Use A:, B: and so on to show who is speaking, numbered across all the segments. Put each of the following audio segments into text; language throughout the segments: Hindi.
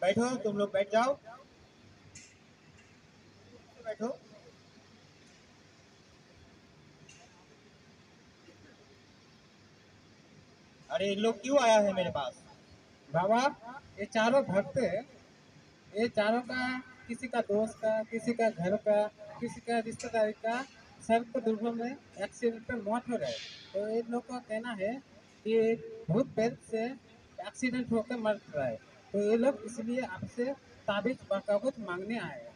A: बैठो, तुम लोग बैठ जाओ, बैठो। अरे इन लोग क्यों आया है मेरे पास?
B: बाबा, ये चारों भक्त है। ये चारों का किसी का दोस्त का, किसी का घर का, किसी का रिश्तेदारी का सड़क दुर्घटना में एक्सीडेंट में मौत हो रहा है। तो इन लोग का कहना है कि भूत प्रेत से एक्सीडेंट होकर मर रहा है। तो ये लोग इसलिए आपसे ताबीज बकावत मांगने आए हैं।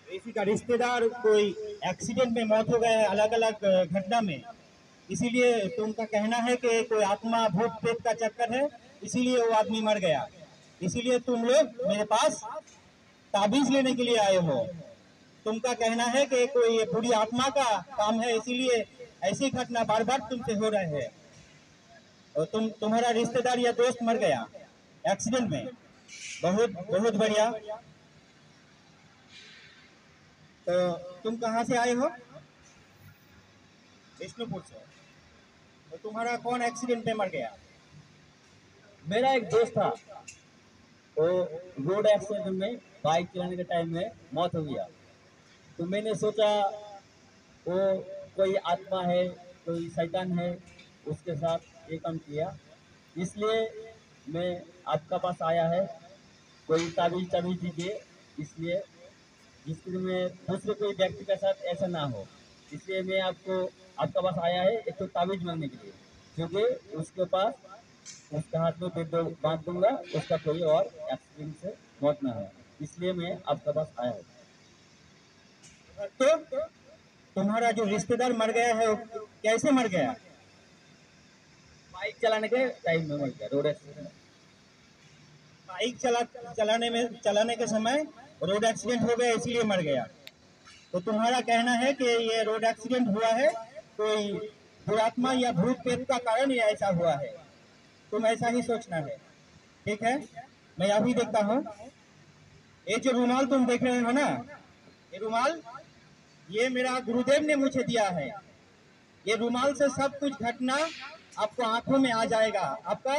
A: किसी का रिश्तेदार कोई एक्सीडेंट में मौत हो गया है, अलग अलग घटना में, इसीलिए तुमका कहना है कि कोई आत्मा भूत प्रेत का चक्कर है, इसीलिए वो आदमी मर गया। इसीलिए तुम लोग मेरे पास ताबीज लेने के लिए आए हो। तुमका कहना है कि कोई ये बुरी आत्मा का काम है, इसीलिए ऐसी घटना बार बार तुमसे हो रहे हैं। और तुम्हारा रिश्तेदार या दोस्त मर गया एक्सीडेंट में। बहुत बहुत बढ़िया। तो तुम कहाँ से आए हो? विष्णुपुर से। तो तुम्हारा कौन एक्सीडेंट में मर गया?
C: मेरा एक दोस्त था, वो रोड एक्सीडेंट में बाइक चलाने के टाइम में मौत हो गया। तो मैंने सोचा वो कोई आत्मा है, कोई शैतान है, उसके साथ ये काम किया। इसलिए मैं आपका पास आया है, कोई ताबीज ताबीज दीजिए, इसलिए जिसके में दूसरे कोई व्यक्ति के साथ ऐसा ना हो। इसलिए मैं आपका पास आया है एक तो ताबीज मांगने के लिए, क्योंकि उसके पास उसके हाथ में बांध दूंगा, उसका कोई और एक्सीडेंट से मौत ना हो। इसलिए मैं आपके पास आया हूँ।
A: तो तुम्हारा जो रिश्तेदार मर गया है, वो कैसे मर गया?
C: बाइक चलाने के टाइम में मर गया, रोड एक्सीडेंट।
A: बाइक चलाने के समय रोड एक्सीडेंट हो गया, इसीलिए मर गया। तो तुम्हारा कहना है कि ये रोड एक्सीडेंट हुआ है, कोई दुरात्मा या भूत प्रेत का कारण ये ऐसा हुआ है। तुम ऐसा ही सोचना है, ठीक है? मैं अभी देखता हूँ। ये जो रुमाल तुम देख रहे हो ना, ये रुमाल, ये मेरा गुरुदेव ने मुझे दिया है। ये रुमाल से सब कुछ घटना आपको आंखों में आ जाएगा। आपका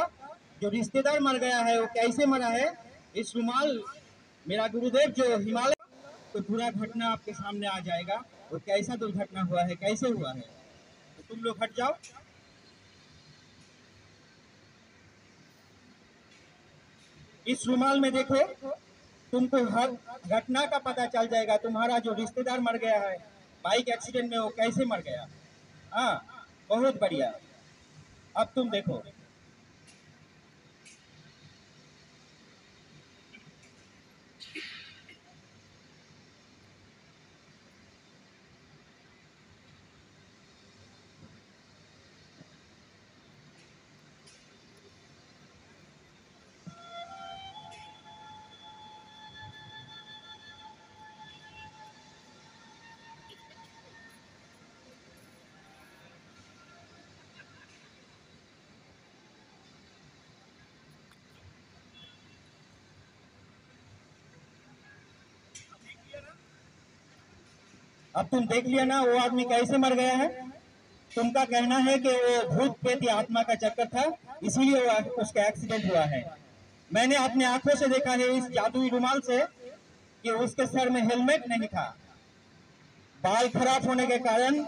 A: जो रिश्तेदार मर गया है वो कैसे मरा है, इस रुमाल, मेरा गुरुदेव जो हिमालय, तो पूरा घटना आपके सामने आ जाएगा। वो कैसा दुर्घटना हुआ है, कैसे हुआ है। तो तुम लोग हट जाओ। इस रुमाल में देखो, तुमको हर घटना का पता चल जाएगा। तुम्हारा जो रिश्तेदार मर गया है बाइक एक्सीडेंट में, वो कैसे मर गया। हाँ, बहुत बढ़िया। अब तुम देखो। अब तुम देख लिया ना वो आदमी कैसे मर गया है। तुमका कहना है कि वो भूत प्रेत या आत्मा का चक्कर था, इसीलिए उसका एक्सीडेंट हुआ है। मैंने अपने आंखों से देखा है इस जादुई रुमाल से कि उसके सर में हेलमेट नहीं था। बाल खराब होने के कारण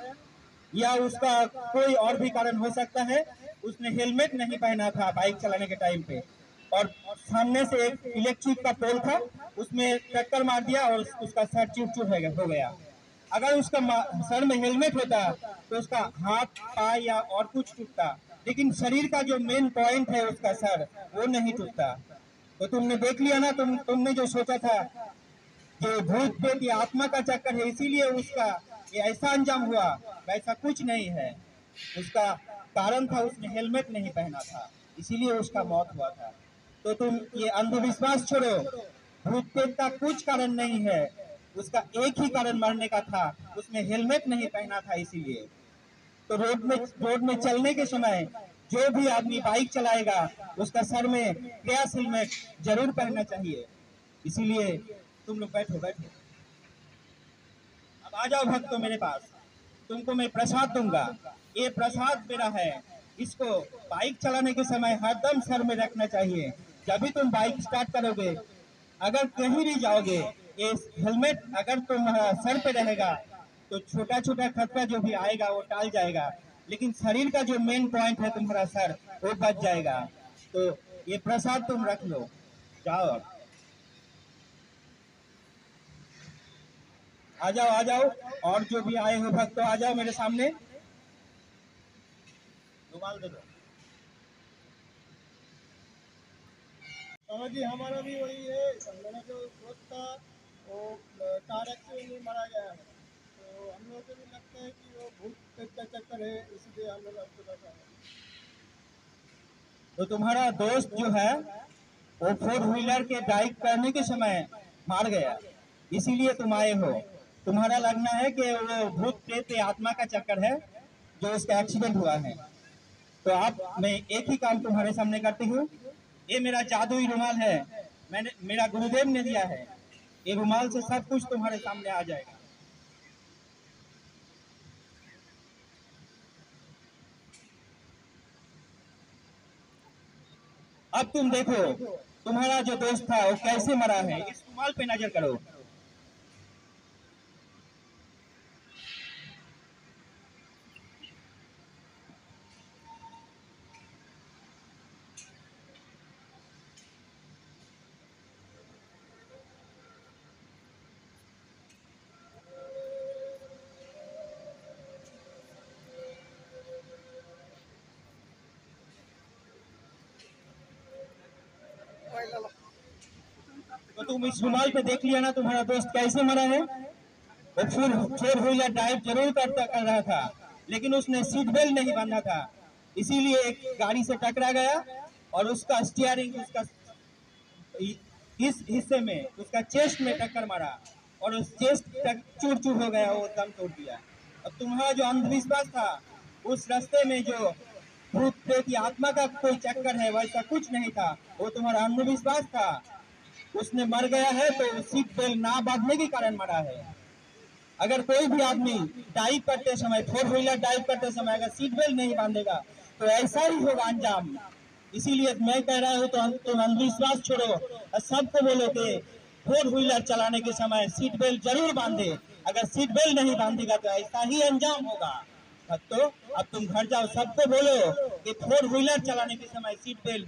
A: या उसका कोई और भी कारण हो सकता है, उसने हेलमेट नहीं पहना था बाइक चलाने के टाइम पे। और सामने से एक इलेक्ट्रिक का पोल था, उसमें टक्कर मार दिया और उसका सर चूर हो गया। अगर उसका सर में हेलमेट होता तो उसका हाथ, पाय या और कुछ टूटता, लेकिन शरीर का जो मेन पॉइंट है उसका सर, वो नहीं टूटता। तो तुमने देख लिया ना, तुमने जो सोचा था जो भूत प्रेत या आत्मा का चक्कर है इसीलिए उसका ये ऐसा अंजाम हुआ, वैसा कुछ नहीं है। उसका कारण था उसने हेलमेट नहीं पहना था, इसीलिए उसका मौत हुआ था। तो तुम ये अंधविश्वास छोड़ो। भूत प्रेत का कुछ कारण नहीं है, उसका एक ही कारण मरने का था, उसने हेलमेट नहीं पहना था इसीलिए। तो रोड में चलने के समय जो भी आदमी बाइक चलाएगा उसका सर में गैस हेलमेट जरूर पहनना चाहिए। इसीलिए तुम लोग बैठो बैठो। अब आ जाओ भक्तों मेरे पास, तुमको मैं प्रसाद दूंगा। ये प्रसाद मेरा है, इसको बाइक चलाने के समय हरदम सर में रखना चाहिए। जब भी तुम बाइक स्टार्ट करोगे, अगर कहीं भी जाओगे, ये हेलमेट अगर तुम्हारा सर पे रहेगा तो छोटा छोटा खतरा जो भी आएगा वो टाल जाएगा, लेकिन शरीर का जो मेन पॉइंट है तुम्हारा सर, वो बच जाएगा। तो ये प्रसाद तुम रख लो, जाओ अब। आ जाओ आ जाओ, और जो भी आए हो भक्त आ जाओ मेरे सामने, रुमाल दे दो।
D: जी हमारा भी वही है, मेरा जो दोस्त था वो कार एक्सीडेंट में मारा गया है, तो हम लोग को भी लगता है कि वो भूत प्रेत का चक्कर है, इसलिए हम लोग आपको बता रहे हैं।
A: तो तुम्हारा दोस्त जो है वो 4 व्हीलर के ड्राइव करने के समय मार गया, इसीलिए तुम आए हो। तुम्हारा लगना है कि वो भूत प्रेत या आत्मा का चक्कर है जो उसका एक्सीडेंट हुआ है। तो अब मैं एक ही काम तुम्हारे सामने करती हूँ, ये मेरा जादुई रुमाल है, मैंने मेरा गुरुदेव ने दिया है, ये रुमाल से सब कुछ तुम्हारे सामने आ जाएगा। अब तुम देखो तुम्हारा जो दोस्त था वो कैसे मरा है, इस रुमाल पे नजर करो। तो तुम इस रुमाल पे देख लिया ना तुम्हारा दोस्त कैसे मरा है। वो 4 व्हीलर ड्राइव जरूर कर रहा था, लेकिन उसने सीट बेल्ट नहीं बांधा था, इसीलिए एक गाड़ी से टकरा गया और उसका स्टीयरिंग उसका इस हिस्से में, उसका चेस्ट में टक्कर मारा और उस चेस्ट तक चूर चूर हो गया, वो दम तोड़ दिया। अब तुम्हारा जो अंधविश्वास था, उस रास्ते में जो भूत प्रेत या आत्मा का कोई चक्कर है वैसा कुछ नहीं था, वो तुम्हारा अंधविश्वास था। उसने मर गया है तो सीट बेल्ट ना बांधने के कारण मरा है। अगर कोई भी आदमी ड्राइव करते समय, 4 व्हीलर ड्राइव करते समय अगर सीट बेल्ट नहीं बांधेगा तो ऐसा ही होगा अंजाम। इसीलिए मैं कह रहा हूँ तो तुम अंधविश्वास छोड़ो और सबको बोलो कि 4 व्हीलर चलाने के समय सीट बेल्ट जरूर बांधे। अगर सीट बेल्ट नहीं बांधेगा तो ऐसा ही अंजाम होगा। तो अब तुम घर जाओ, सबको बोलो कि 4 व्हीलर चलाने के समय सीट बेल्ट